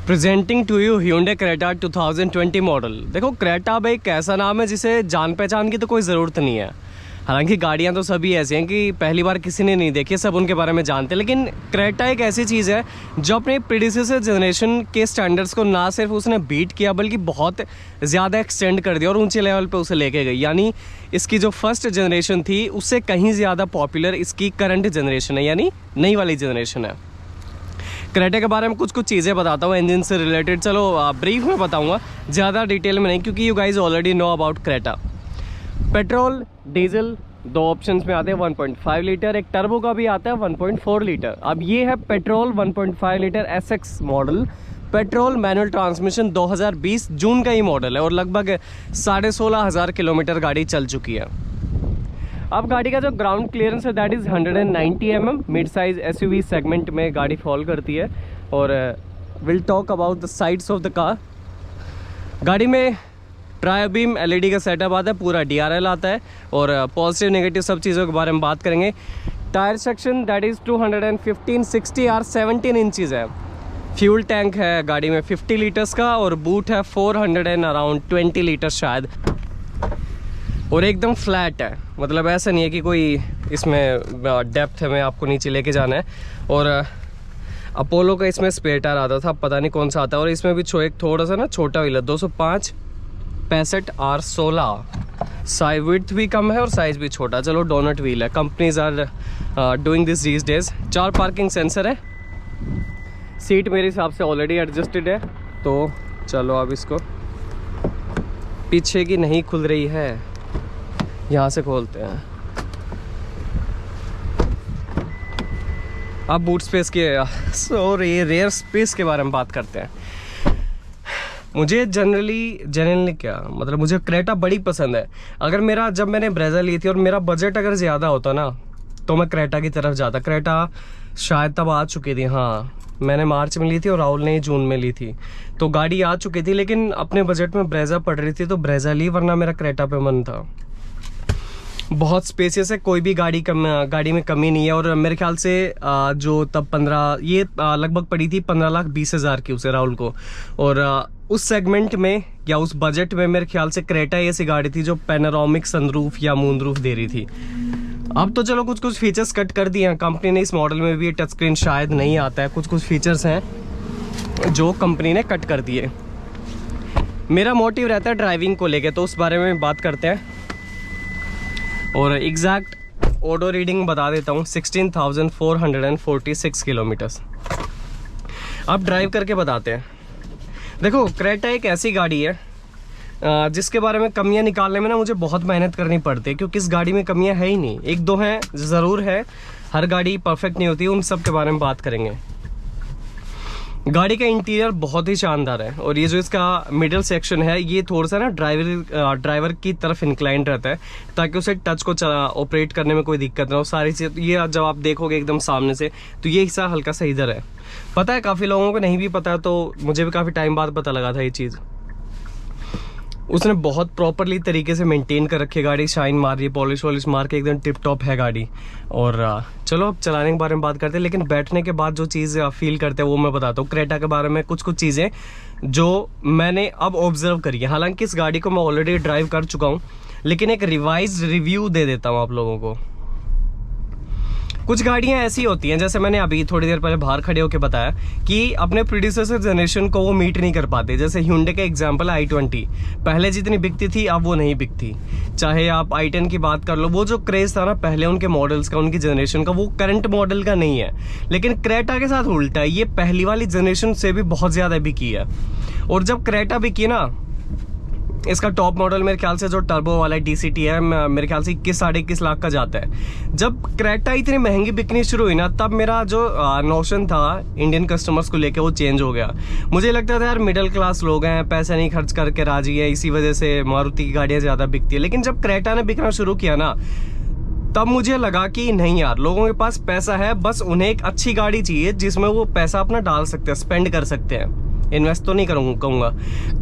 Presenting to you Hyundai Creta 2020 model. देखो Creta भाई एक ऐसा नाम है जिसे जान पहचान की तो कोई ज़रूरत नहीं है। हालांकि गाड़ियां तो सभी ऐसी हैं कि पहली बार किसी ने नहीं देखी, सब उनके बारे में जानते हैं, लेकिन क्रेटा एक ऐसी चीज़ है जो अपने प्रीडिसेसर जनरेशन के स्टैंडर्ड्स को ना सिर्फ उसने बीट किया बल्कि बहुत ज़्यादा एक्सटेंड कर दिया और ऊंचे लेवल पे उसे लेके गई। यानी इसकी जो फर्स्ट जनरेशन थी उससे कहीं ज़्यादा पॉपुलर इसकी करंट जनरेशन है, यानी नई वाली जनरेशन है। क्रेटा के बारे में कुछ चीज़ें बताता हूँ इंजन से रिलेटेड। चलो ब्रीफ में बताऊँगा, ज़्यादा डिटेल में नहीं, क्योंकि you guys already know about Creta. Petrol diesel दो ऑप्शंस में आते हैं, 1.5 लीटर, एक टर्बो का भी आता है 1.4 लीटर। अब ये है petrol 1.5 litre SX model, petrol manual transmission 2020 जून का ही मॉडल है और लगभग 16,500 किलोमीटर गाड़ी चल चुकी है। अब गाड़ी का जो ग्राउंड क्लियरेंस है that is 190 mm, mid size SUV segment में गाड़ी फॉल करती है। और will talk about the sides of the car. गाड़ी में ट्राई बीम एलईडी का सेटअप आता है, पूरा डीआरएल आता है और पॉजिटिव नेगेटिव सब चीज़ों के बारे में बात करेंगे। टायर सेक्शन दैट इज़ 215 60 और 17 इंचज़ है। फ्यूल टैंक है गाड़ी में 50 लीटर्स का और बूट है 420 लीटर शायद, और एकदम फ्लैट है। मतलब ऐसा नहीं है कि कोई इसमें डेप्थ है में आपको नीचे लेके जाना है। और अपोलो का इसमें स्पेयर टायर आता था, पता नहीं कौन सा आता है। और इसमें भी एक थोड़ा सा ना छोटा व्हील है, 205 65 R16, साइज विड्थ भी कम है और साइज भी छोटा। चलो डोनट व्हील है, companies are doing this these days. 4 parking sensor है, सीट मेरे हिसाब से ऑलरेडी एडजस्टेड है। तो चलो अब इसको, पीछे की नहीं खुल रही है, यहाँ से खोलते हैं। अब बूट स्पेस के सॉरी रेयर स्पेस के बारे में बात करते हैं। मुझे जनरली क्या मतलब, मुझे क्रेटा बड़ी पसंद है। अगर जब मैंने ब्रेजा ली थी और मेरा बजट अगर ज़्यादा होता ना तो मैं क्रेटा की तरफ जाता। क्रेटा शायद तब आ चुकी थी, हाँ मैंने मार्च में ली थी और राहुल ने जून में ली थी, तो गाड़ी आ चुकी थी। लेकिन अपने बजट में ब्रेजा पड़ रही थी तो ब्रेजा ली, वरना मेरा क्रेटा पे मन था। बहुत स्पेसियस है, कोई भी गाड़ी में कमी नहीं है। और मेरे ख्याल से जो तब लगभग पड़ी थी 15,20,000 की उसे राहुल को। और उस सेगमेंट में या उस बजट में मेरे ख्याल से क्रेटा ऐसी गाड़ी थी जो पैनोरामिक सनरूफ या मूनरूफ दे रही थी। अब तो चलो कुछ फीचर्स कट कर दिए हैं कंपनी ने। इस मॉडल में भी टच स्क्रीन शायद नहीं आता है, कुछ फीचर्स हैं जो कंपनी ने कट कर दिए। मेरा मोटिव रहता है ड्राइविंग को लेके, तो उस बारे में बात करते हैं। और एग्जैक्ट ऑडो रीडिंग बता देता हूँ, 16,446 किलोमीटर्स। अब ड्राइव करके बताते हैं। देखो क्रेटा एक ऐसी गाड़ी है जिसके बारे में कमियां निकालने में ना मुझे बहुत मेहनत करनी पड़ती है, क्योंकि इस गाड़ी में कमियां है ही नहीं। एक दो हैं ज़रूर है, हर गाड़ी परफेक्ट नहीं होती, उन सब के बारे में बात करेंगे। गाड़ी का इंटीरियर बहुत ही शानदार है और ये जो इसका मिडिल सेक्शन है ये थोड़ा सा ना ड्राइवर की तरफ इंक्लाइंड रहता है, ताकि उसे टच को ऑपरेट करने में कोई दिक्कत ना हो। सारी चीज़ ये जब आप देखोगे एकदम सामने से तो ये हिस्सा हल्का सा इधर है। पता है काफ़ी लोगों को नहीं भी पता है, तो मुझे भी काफ़ी टाइम बाद पता लगा था ये चीज़। उसने बहुत प्रॉपरली तरीके से मेंटेन कर रखी है गाड़ी, शाइन मार रही है, पॉलिश वॉलिश मार के एकदम टिप टॉप है गाड़ी। और चलो अब चलाने के बारे में बात करते हैं, लेकिन बैठने के बाद जो चीज़ फील करते हैं वो मैं बताता हूँ। क्रेटा के बारे में कुछ चीज़ें जो मैंने अब ऑब्जर्व करी है। हालांकि इस गाड़ी को मैं ऑलरेडी ड्राइव कर चुका हूँ, लेकिन एक रिवाइज रिव्यू दे देता हूँ आप लोगों को। कुछ गाड़ियां ऐसी होती हैं, जैसे मैंने अभी थोड़ी देर पहले बाहर खड़े होकर बताया कि अपने प्रीडिसेसर जनरेशन को वो मीट नहीं कर पाते। जैसे Hyundai का एग्जांपल i20, पहले जितनी बिकती थी अब वो नहीं बिकती। चाहे आप i10 की बात कर लो, वो जो क्रेज था ना पहले उनके मॉडल्स का, उनकी जनरेशन का, वो करंट मॉडल का नहीं है। लेकिन क्रेटा के साथ उल्टा है, ये पहली वाली जनरेशन से भी बहुत ज़्यादा बिकी है। और जब क्रेटा बिकी ना, इसका टॉप मॉडल मेरे ख्याल से जो टर्बो वाला DCT है, मेरे ख्याल से 21-21.5 लाख का जाता है। जब क्रेटा इतनी महंगी बिकनी शुरू हुई ना, तब मेरा जो नोशन था इंडियन कस्टमर्स को लेके वो चेंज हो गया। मुझे लगता था यार मिडिल क्लास लोग हैं, पैसे नहीं खर्च करके राजी है, इसी वजह से मारुति की गाड़ियाँ ज़्यादा बिकती है। लेकिन जब क्रेटा ने बिकना शुरू किया ना, तब मुझे लगा कि नहीं यार, लोगों के पास पैसा है, बस उन्हें एक अच्छी गाड़ी चाहिए जिसमें वो पैसा अपना डाल सकते हैं, स्पेंड कर सकते हैं। इन्वेस्ट तो नहीं कहूँगा।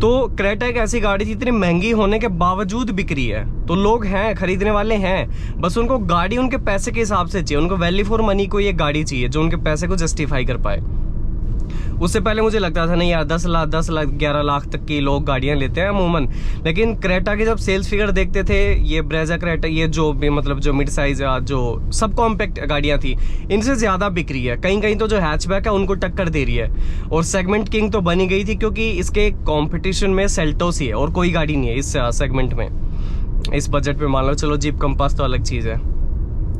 तो क्रेटा एक ऐसी गाड़ी थी इतनी महंगी होने के बावजूद बिक रही है, तो लोग हैं, खरीदने वाले हैं, बस उनको गाड़ी उनके पैसे के हिसाब से चाहिए। उनको वैल्यू फॉर मनी कोई एक गाड़ी चाहिए जो उनके पैसे को जस्टिफाई कर पाए। उससे पहले मुझे लगता था नहीं यार 10 लाख 11 लाख तक की लोग गाड़ियां लेते हैं अमूमन, लेकिन क्रेटा के जब सेल्स फिगर देखते थे, ये ब्रेजा क्रेटा, ये जो भी मतलब जो मिड साइज जो सब कॉम्पैक्ट गाड़ियां थी, इनसे ज्यादा बिक रही है। कहीं कहीं तो जो हैचबैक है उनको टक्कर दे रही है, और सेगमेंट किंग तो बनी गई थी क्योंकि इसके कॉम्पिटिशन में सेल्टोस ही है और कोई गाड़ी नहीं है इस सेगमेंट में। इस बजट पे मान लो, चलो जीप कंपास तो अलग चीज़ है,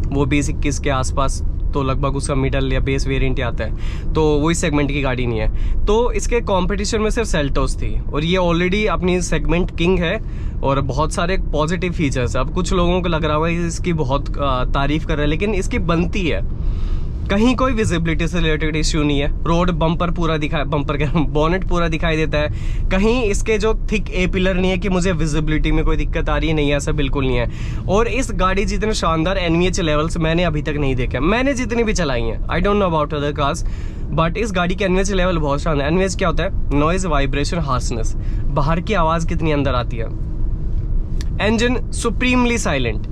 वो 20-21 के आसपास तो लगभग उसका मिडल या बेस वेरिएंट आता है, तो वही सेगमेंट की गाड़ी नहीं है। तो इसके कंपटीशन में सिर्फ सेल्टोस थी, और ये ऑलरेडी अपनी सेगमेंट किंग है और बहुत सारे पॉजिटिव फीचर्स। अब कुछ लोगों को लग रहा होगा कि इसकी बहुत तारीफ कर रहे हैं, लेकिन इसकी बनती है। कहीं कोई विजिबिलिटी से रिलेटेड इश्यू नहीं है, रोड बम्पर पूरा दिखाई, बम्पर के बोनेट पूरा दिखाई देता है। कहीं इसके जो थिक ए पिलर नहीं है कि मुझे विजिबिलिटी में कोई दिक्कत आ रही है, नहीं है, ऐसा बिल्कुल नहीं है। और इस गाड़ी जितने शानदार NVH लेवल्स मैंने अभी तक नहीं देखे, मैंने जितनी भी चलाई हैं, I don't know about other cars, but इस गाड़ी के NVH लेवल बहुत शानदार। NVH क्या होता है? नॉइज, वाइब्रेशन, हार्शनेस, बाहर की आवाज़ कितनी अंदर आती है। Engine supremely silent.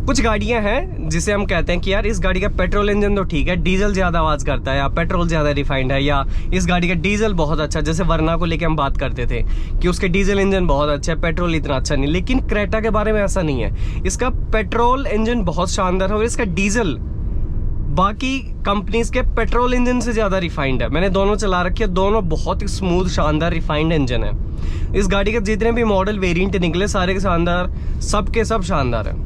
कुछ गाड़ियां हैं जिसे हम कहते हैं कि यार इस गाड़ी का पेट्रोल इंजन तो ठीक है, डीजल ज्यादा आवाज करता है, या पेट्रोल ज्यादा रिफाइंड है, या इस गाड़ी का डीजल बहुत अच्छा, जैसे वर्ना को लेके हम बात करते थे कि उसके डीजल इंजन बहुत अच्छा है, पेट्रोल इतना अच्छा नहीं। लेकिन क्रेटा के बारे में ऐसा नहीं है, इसका पेट्रोल इंजन बहुत शानदार है और इसका डीजल बाकी कंपनीज के पेट्रोल इंजन से ज्यादा रिफाइंड है। मैंने दोनों चला रखे हैं, दोनों बहुत ही स्मूथ शानदार रिफाइंड इंजन है। इस गाड़ी के जितने भी मॉडल वेरिएंट निकले सारे के शानदार, सबके सब शानदार है।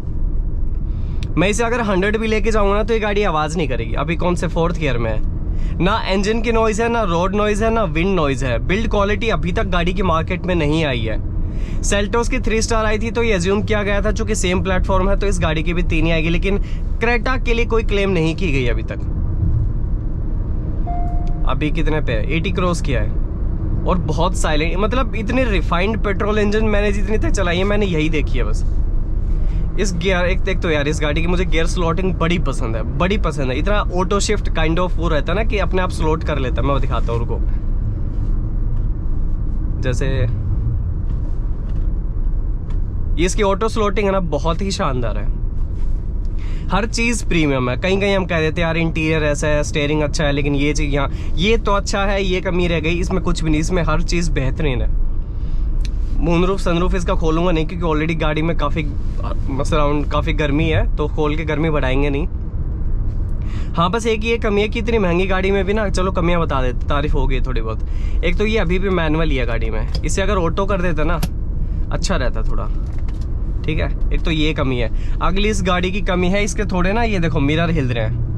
मैं इसे अगर 100 भी लेके जाऊंगा ना तो ये गाड़ी आवाज नहीं करेगी। अभी कौन से 4th गियर में है, ना इंजन की नॉइज है, ना रोड नॉइज है, ना विंड नॉइज है। बिल्ड क्वालिटी अभी तक गाड़ी की मार्केट में नहीं आई है। सेल्टोस की 3 स्टार आई थी तो ये एज्यूम किया गया था, चूंकि सेम प्लेटफॉर्म है तो इस गाड़ी की भी 3 ही आएगी, लेकिन क्रेटा के लिए कोई क्लेम नहीं की गई अभी तक। अभी कितने पे है? 80 क्रॉस किया है, और बहुत साइलेंट, मतलब इतने रिफाइंड पेट्रोल इंजन मैंने जितनी तक चलाई है मैंने यही देखी है बस। इस गियर एक तो यार इस गाड़ी की मुझे गियर स्लॉटिंग बड़ी पसंद है, बड़ी पसंद है। इतना ऑटो शिफ्ट काइंड ऑफ वो रहता है ना कि अपने आप स्लॉट कर लेता है। मैं दिखाता हूँ रुको, जैसे ये इसकी ऑटो स्लॉटिंग है ना, बहुत ही शानदार है। हर चीज प्रीमियम है। कहीं कहीं हम कह देते हैं यार इंटीरियर ऐसा है, स्टीयरिंग अच्छा है, लेकिन ये चीज यहाँ ये तो अच्छा है, ये कमी रह गई, इसमें कुछ भी नहीं, इसमें हर चीज बेहतरीन है। मूनरूफ सनरूफ इसका खोलूंगा नहीं क्योंकि ऑलरेडी गाड़ी में काफ़ी गर्मी है, तो खोल के गर्मी बढ़ाएंगे नहीं। हाँ बस एक ये कमी है कि इतनी महंगी गाड़ी में भी ना, चलो कमियां बता देते, तारीफ हो गई थोड़ी बहुत। एक तो ये अभी भी मैनुअल ही है गाड़ी में, इसे अगर ऑटो कर देता ना अच्छा रहता थोड़ा, ठीक है। एक तो ये कमी है। अगली इस गाड़ी की कमी है इसके थोड़े ना, ये देखो मिरर हिल रहे हैं।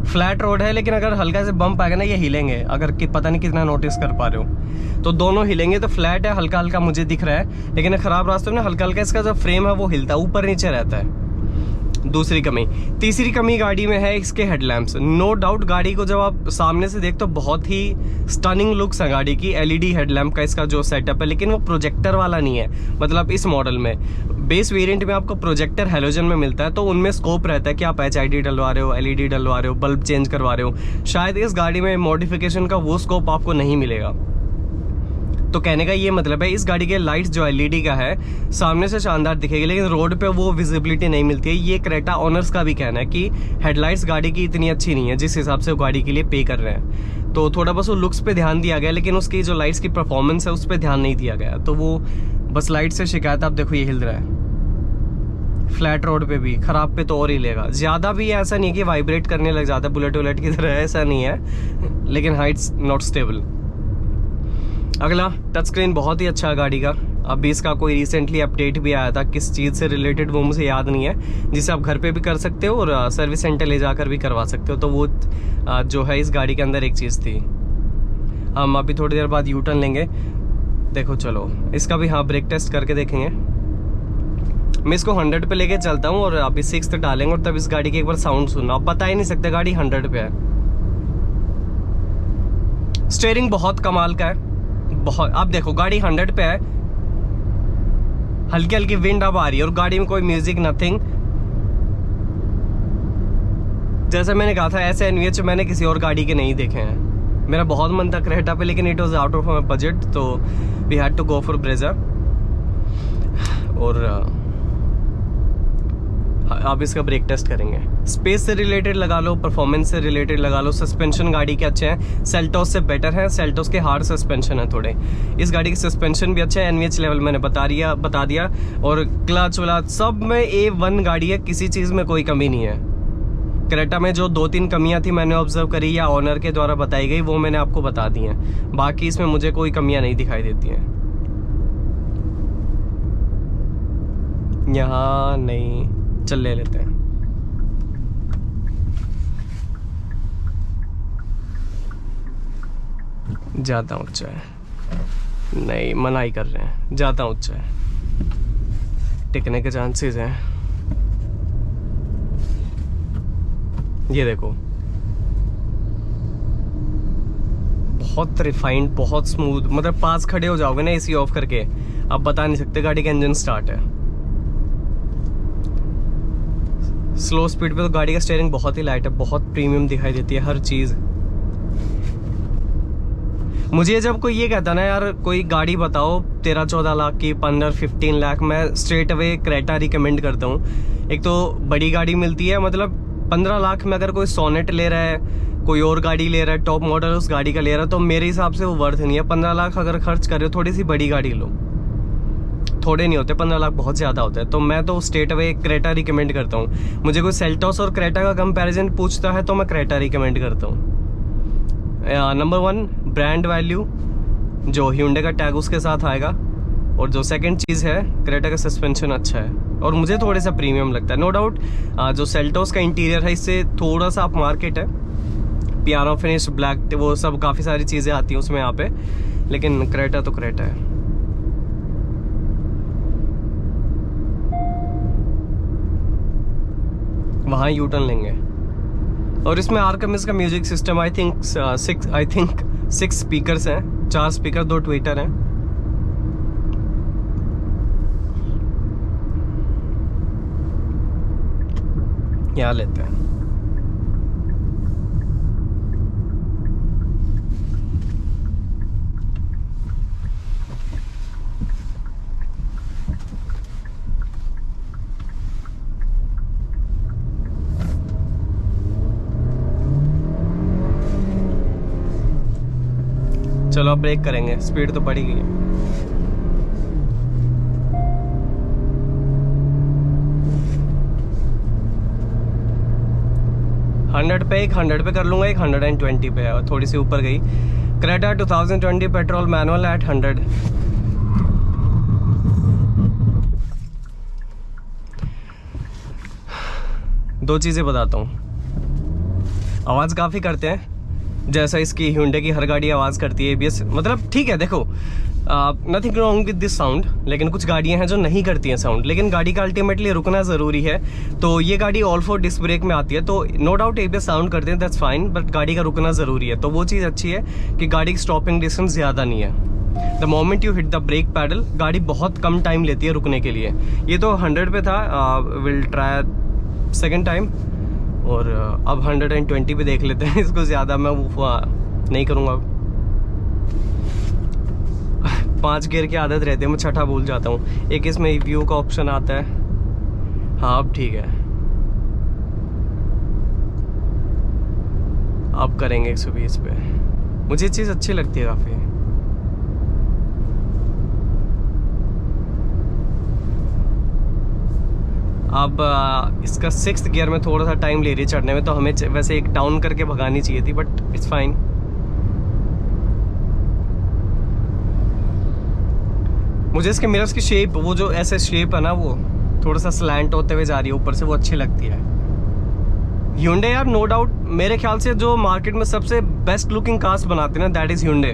फ्लैट रोड है लेकिन अगर हल्का से बम्प आएगा ना ये हिलेंगे, अगर कि पता नहीं कितना नोटिस कर पा रहे हो, तो दोनों हिलेंगे। तो फ्लैट है, हल्का हल्का मुझे दिख रहा है, लेकिन खराब रास्ते में हल्का हल्का इसका जो फ्रेम है वो हिलता है, ऊपर नीचे रहता है। दूसरी कमी। तीसरी कमी गाड़ी में है इसके हेडलैम्प्स। नो डाउट गाड़ी को जब आप सामने से देखते हो बहुत ही स्टनिंग लुक्स है गाड़ी की, LED हेडलैम्प का इसका जो सेटअप है, लेकिन वो प्रोजेक्टर वाला नहीं है। मतलब इस मॉडल में बेस वेरिएंट में आपको प्रोजेक्टर हैलोजन में मिलता है, तो उनमें स्कोप रहता है कि आप HID डलवा रहे हो, LED डलवा रहे हो, बल्ब चेंज करवा रहे हो। शायद इस गाड़ी में मॉडिफिकेशन का वो स्कोप आपको नहीं मिलेगा। तो कहने का ये मतलब है इस गाड़ी के लाइट्स जो LED का है सामने से शानदार दिखेगी, लेकिन रोड पे वो विजिबिलिटी नहीं मिलती है। ये क्रेटा ओनर्स का भी कहना है कि हेडलाइट्स गाड़ी की इतनी अच्छी नहीं है जिस हिसाब से वो गाड़ी के लिए पे कर रहे हैं। तो थोड़ा बस वो लुक्स पे ध्यान दिया गया, लेकिन उसकी जो लाइट्स की परफॉर्मेंस है उस पर ध्यान नहीं दिया गया। तो वो बस लाइट से शिकायत, आप देखो ये हिल रहा है। फ्लैट रोड पे भी, खराब पे तो और ही लेगा। ज़्यादा भी ऐसा नहीं है कि वाइब्रेट करने लग जाता है बुलेट वुलेट की तरह, ऐसा नहीं है, लेकिन हाइट्स नॉट स्टेबल। अगला टच स्क्रीन बहुत ही अच्छा है गाड़ी का। अभी इसका कोई रिसेंटली अपडेट भी आया था, किस चीज़ से रिलेटेड वो मुझे याद नहीं है, जिसे आप घर पे भी कर सकते हो और सर्विस सेंटर ले जाकर भी करवा सकते हो। तो वो जो है इस गाड़ी के अंदर एक चीज़ थी। हम अभी थोड़ी देर बाद यू टर्न लेंगे। देखो चलो इसका भी हाँ ब्रेक टेस्ट करके देखेंगे। मैं इसको 100 पे लेके चलता हूँ और अभी 6 डालेंगे और तब इस गाड़ी की एक बार साउंड सुनना। आप बता ही नहीं सकते गाड़ी 100 पे है। स्टीयरिंग बहुत कमाल का है, बहुत। अब देखो गाड़ी 100 पे है, हल्की हल्की विंड अब आ रही है और गाड़ी में कोई म्यूजिक नथिंग। जैसे मैंने कहा था ऐसे NVH मैंने किसी और गाड़ी के नहीं देखे हैं। मेरा बहुत मन था क्रेटा पे, लेकिन it was out of my budget, तो we had to go for Brezza. और अब इसका ब्रेक टेस्ट करेंगे। स्पेस से रिलेटेड लगा लो, परफॉर्मेंस से रिलेटेड लगा लो, सस्पेंशन गाड़ी के अच्छे हैं, सेल्टोस से बेटर है। सेल्टोस के हार्ड सस्पेंशन है थोड़े, इस गाड़ी की सस्पेंशन भी अच्छा है। एनवीएच लेवल मैंने बता दिया। और क्लच वला सब में A1 गाड़ी है, किसी चीज़ में कोई कमी नहीं है। क्रेटा में जो 2-3 कमियां थी मैंने ऑब्जर्व करी या ऑनर के द्वारा बताई गई, वो मैंने आपको बता दी हैं। बाकी इसमें मुझे कोई कमियां नहीं दिखाई देती हैं। यहाँ नहीं, चल ले लेते हैं। ज़्यादा ऊंचा है, नहीं मनाही कर रहे हैं, ज़्यादा ऊंचा है, टिकने के चांसेस हैं। ये देखो, बहुत रिफाइंड, बहुत स्मूथ, मतलब पास खड़े हो जाओगे ना एसी ऑफ करके, आप बता नहीं सकते गाड़ी का इंजन स्टार्ट है। स्लो स्पीड पे तो गाड़ी का स्टीयरिंग बहुत ही लाइट है, बहुत प्रीमियम दिखाई देती है हर चीज़। मुझे जब कोई ये कहता ना यार कोई गाड़ी बताओ 13-14 लाख की, 15-15 लाख, मैं स्ट्रेट अवे क्रेटा रिकमेंड करता हूँ। एक तो बड़ी गाड़ी मिलती है, मतलब 15 लाख में अगर कोई सोनेट ले रहा है, कोई और गाड़ी ले रहा है, टॉप मॉडल उस गाड़ी का ले रहा है, तो मेरे हिसाब से वो वर्थ नहीं है। 15 लाख अगर खर्च कर रहे हो, थोड़ी सी बड़ी गाड़ी लो। थोड़े नहीं होते 15 लाख, बहुत ज़्यादा होता है। तो मैं तो स्ट्रेट अवे क्रेटा रिकमेंड करता हूँ। मुझे कोई सेल्टोस और क्रेटा का कंपैरिजन पूछता है तो मैं क्रेटा रिकमेंड करता हूँ। नंबर 1 ब्रांड वैल्यू, जो ह्यूंडई का टैग उसके साथ आएगा, और जो सेकंड चीज़ है क्रेटा का सस्पेंशन अच्छा है और मुझे थोड़ा सा प्रीमियम लगता है। नो डाउट जो सेल्टोस का इंटीरियर है इससे थोड़ा सा आप मार्केट है, पियानो फिनिश, ब्लैक, वो सब काफ़ी सारी चीज़ें आती हैं उसमें यहाँ पे, लेकिन क्रेटा तो क्रेटा है। वहाँ यू टर्न लेंगे। और इसमें आरकमिस का music system I think 6 speakers हैं, 4 स्पीकर, 2 ट्विटर हैं। यहाँ लेते हैं। चलो अब ब्रेक करेंगे, स्पीड तो बढ़ी गई है। $100 पे, एक 100 पे कर लूंगा, एक 120 पे है और थोड़ी सी ऊपर गई। Creta 2020 petrol manual at 100। दो चीज़ें बताता हूँ, आवाज़ काफ़ी करते हैं, जैसा इसकी ह्यूंडई की हर गाड़ी आवाज़ करती है। ABS मतलब ठीक है, देखो nothing wrong with this sound, लेकिन कुछ गाड़ियां हैं जो नहीं करती हैं साउंड, लेकिन गाड़ी का अल्टीमेटली रुकना ज़रूरी है। तो ये गाड़ी ऑल 4 डिस्क ब्रेक में आती है, तो नो डाउट ABS साउंड करते हैं, दैट्स फाइन, बट गाड़ी का रुकना ज़रूरी है। तो वो चीज़ अच्छी है कि गाड़ी की स्टॉपिंग डिस्टेंस ज़्यादा नहीं है। The moment you hit the brake pedal, गाड़ी बहुत कम टाइम लेती है रुकने के लिए। ये तो 100 पे था, विल ट्राई सेकेंड टाइम, और अब 120 पे देख लेते हैं। इसको ज़्यादा मैं वो नहीं करूँगा। 5 गियर की आदत रहती है, मैं छठा भूल जाता हूँ। एक इसमें व्यू का ऑप्शन आता है। हाँ अब ठीक है, अब करेंगे 120 पे। मुझे ये चीज़ अच्छी लगती है काफ़ी। अब इसका 6th गियर में थोड़ा सा टाइम ले रही है चढ़ने में, तो हमें वैसे एक डाउन करके भगानी चाहिए थी, बट इट्स फाइन। मुझे इसके मिरर्स की शेप, वो जो ऐसे शेप है ना, वो थोड़ा सा स्लैंट होते हुए जा रही है ऊपर से, वो अच्छी लगती है। ह्यूंडई यार नो डाउट मेरे ख्याल से जो मार्केट में सबसे बेस्ट लुकिंग कार्स बनाते हैं ना, दैट इज़ ह्यूंडई।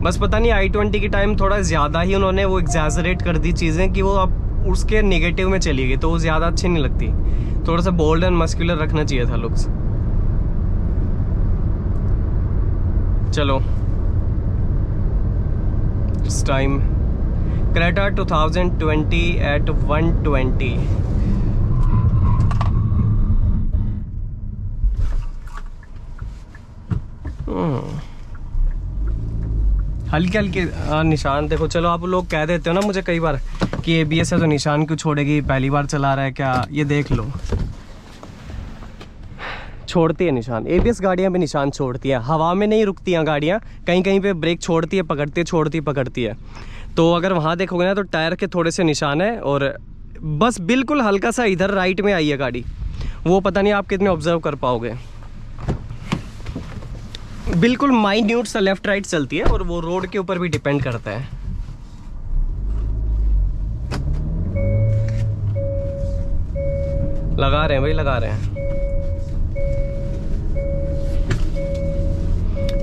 बस पता नहीं i20 की टाइम थोड़ा ज़्यादा ही उन्होंने वो एग्जैजरेट कर दी चीज़ें कि वो अब उसके नेगेटिव में चली गई, तो वो ज़्यादा अच्छी नहीं लगती। थोड़ा सा बोल्ड एंड मस्कुलर रखना चाहिए था लुक्स। चलो इस टाइम क्रेटा 2020 एट 120। हल्के हल्के निशान देखो। चलो आप लोग कह देते हो ना मुझे कई बार कि ABS है तो निशान क्यों छोड़ेगी, पहली बार चला रहा है क्या, ये देख लो छोड़ती है निशान। ABS गाड़ियाँ भी निशान छोड़ती है, हवा में नहीं रुकती हैं गाड़ियाँ, कहीं कहीं पे ब्रेक छोड़ती है, पकड़ती है, छोड़ती पकड़ती है। तो अगर वहाँ देखोगे ना तो टायर के थोड़े से निशान है, और बस बिल्कुल हल्का सा इधर राइट में आई है गाड़ी, वो पता नहीं आप कितने ऑब्जर्व कर पाओगे। बिल्कुल माइन्यूट सा लेफ्ट राइट चलती है, और वो रोड के ऊपर भी डिपेंड करता है। लगा रहे हैं भाई, लगा रहे हैं।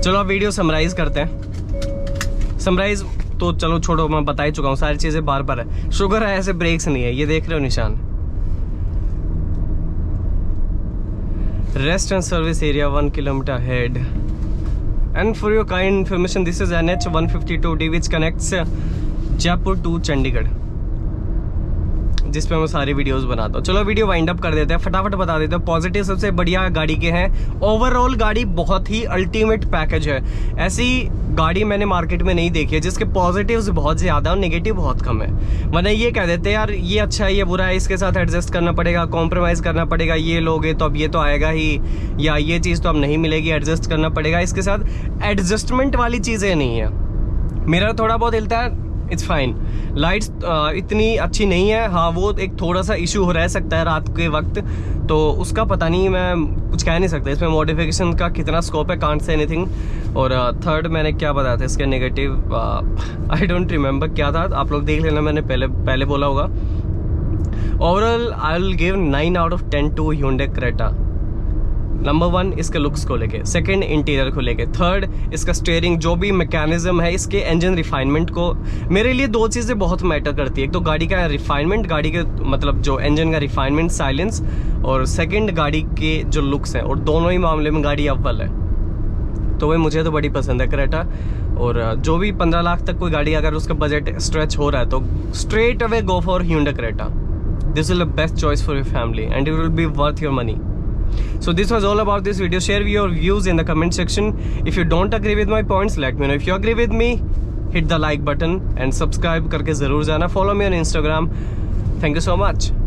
चलो अब वीडियो समराइज करते हैं। समराइज तो चलो छोड़ो, मैं बता ही चुका हूँ सारी चीजें बार बार है। शुगर है ऐसे ब्रेक्स नहीं है, ये देख रहे हो निशान। Rest and service area 1 kilometre ahead. And for your kind information, this is NH 152D which connects Jaipur to Chandigarh, जिस पे मैं सारी वीडियोस बनाता हूँ। चलो वीडियो वाइंड अप कर देते हैं, फटाफट बता देते हैं। पॉजिटिव सबसे बढ़िया गाड़ी के हैं, ओवरऑल गाड़ी बहुत ही अल्टीमेट पैकेज है। ऐसी गाड़ी मैंने मार्केट में नहीं देखी है जिसके पॉजिटिव्स बहुत ज़्यादा और नेगेटिव बहुत कम है। वरना ये कह देते हैं यार ये अच्छा है, ये बुरा है, इसके साथ एडजस्ट करना पड़ेगा, कॉम्प्रोमाइज़ करना पड़ेगा, ये लोगे तो अब ये तो आएगा ही, या ये चीज़ तो अब नहीं मिलेगी, एडजस्ट करना पड़ेगा। इसके साथ एडजस्टमेंट वाली चीज़ें नहीं है। मेरा थोड़ा बहुत हिलता है, इट्स फाइन। लाइट्स इतनी अच्छी नहीं है, हाँ वो एक थोड़ा सा इशू रह सकता है रात के वक्त, तो उसका पता नहीं, मैं कुछ कह नहीं सकता। इसमें मॉडिफिकेशन का कितना स्कोप है, कांट से एनीथिंग। और थर्ड मैंने क्या बताया था इसके नेगेटिव, आई डोंट रिमेंबर क्या था, आप लोग देख लेना, मैंने पहले बोला होगा। Overall I will give 9 out of 10 to Hyundai Creta। Number 1 इसके लुक्स को लेके, सेकंड इंटीरियर को लेके, थर्ड इसका स्टीयरिंग, जो भी मैकेनिज्म है, इसके इंजन रिफाइनमेंट को। मेरे लिए 2 चीज़ें बहुत मैटर करती है, एक तो गाड़ी का रिफाइनमेंट, गाड़ी के मतलब जो इंजन का रिफाइनमेंट, साइलेंस, और सेकंड गाड़ी के जो लुक्स हैं, और दोनों ही मामले में गाड़ी अव्वल है। तो वह मुझे तो बड़ी पसंद है क्रेटा। और जो भी 15 लाख तक कोई गाड़ी अगर उसका बजट स्ट्रेच हो रहा है तो straight away go for Hyundai Creta। This is the best choice for your family and it will be worth your money. So this was all about this video. Share your views in the comment section. If you don't agree with my points, let me know. If you agree with me, hit the like button and subscribe करके ज़रूर जाना. Follow me on Instagram. Thank you so much.